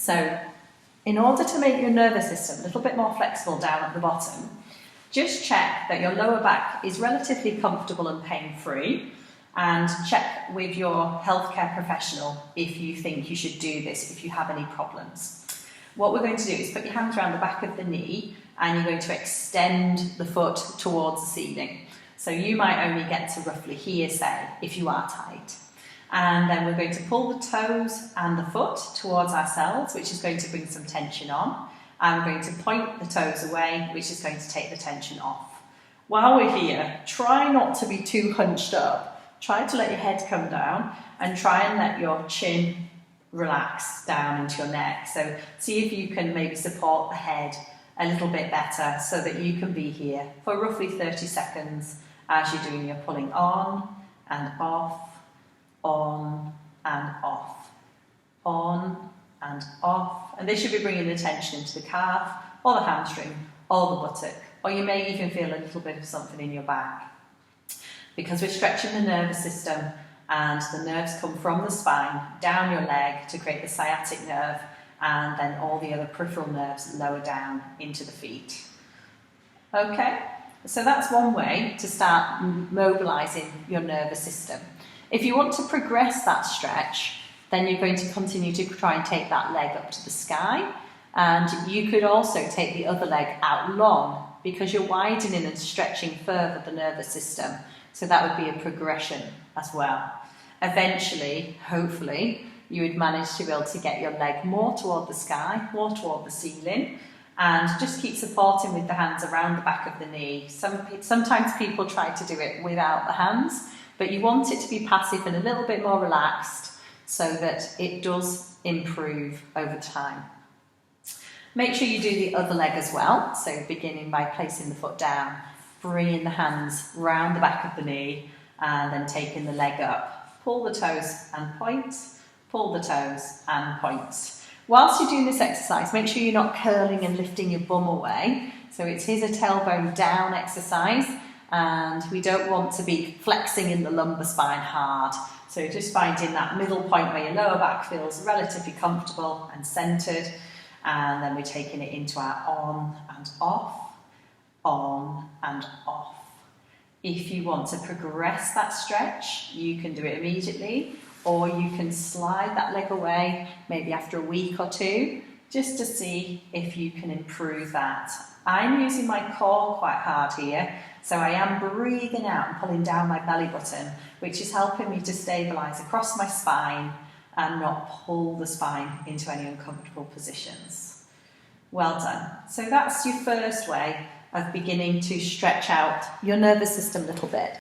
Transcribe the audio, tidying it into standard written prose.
So in order to make your nervous system a little bit more flexible down at the bottom, just check that your lower back is relatively comfortable and pain-free, and check with your healthcare professional if you think you should do this, if you have any problems. What we're going to do is put your hands around the back of the knee and you're going to extend the foot towards the ceiling. So you might only get to roughly here, say, if you are tight. And then we're going to pull the toes and the foot towards ourselves, which is going to bring some tension on. And we're going to point the toes away, which is going to take the tension off. While we're here, try not to be too hunched up. Try to let your head come down and try and let your chin relax down into your neck. So see if you can maybe support the head a little bit better so that you can be here for roughly 30 seconds as you're doing your pulling on and off, on and off, on and off. And this should be bringing the tension into the calf or the hamstring or the buttock, or you may even feel a little bit of something in your back. Because we're stretching the nervous system, and the nerves come from the spine down your leg to create the sciatic nerve, and then all the other peripheral nerves lower down into the feet. Okay, so that's one way to start mobilising your nervous system. If you want to progress that stretch, then you're going to continue to try and take that leg up to the sky, and you could also take the other leg out long because you're widening and stretching further the nervous system. So that would be a progression as well. Eventually, hopefully, you would manage to be able to get your leg more toward the sky, more toward the ceiling, and just keep supporting with the hands around the back of the knee. Sometimes people try to do it without the hands, but you want it to be passive and a little bit more relaxed so that it does improve over time. Make sure you do the other leg as well, so beginning by placing the foot down, bringing the hands round the back of the knee, and then taking the leg up. Pull the toes and point, pull the toes and point. Whilst you're doing this exercise, make sure you're not curling and lifting your bum away. So it is a tailbone down exercise, and we don't want to be flexing in the lumbar spine hard. So just finding that middle point where your lower back feels relatively comfortable and centered, and then we're taking it into our on and off, on and off. If you want to progress that stretch, you can do it immediately, or you can slide that leg away maybe after a week or two, just to see if you can improve that. I'm using my core quite hard here, so I am breathing out and pulling down my belly button, which is helping me to stabilise across my spine and not pull the spine into any uncomfortable positions. Well done. So that's your first way of beginning to stretch out your nervous system a little bit.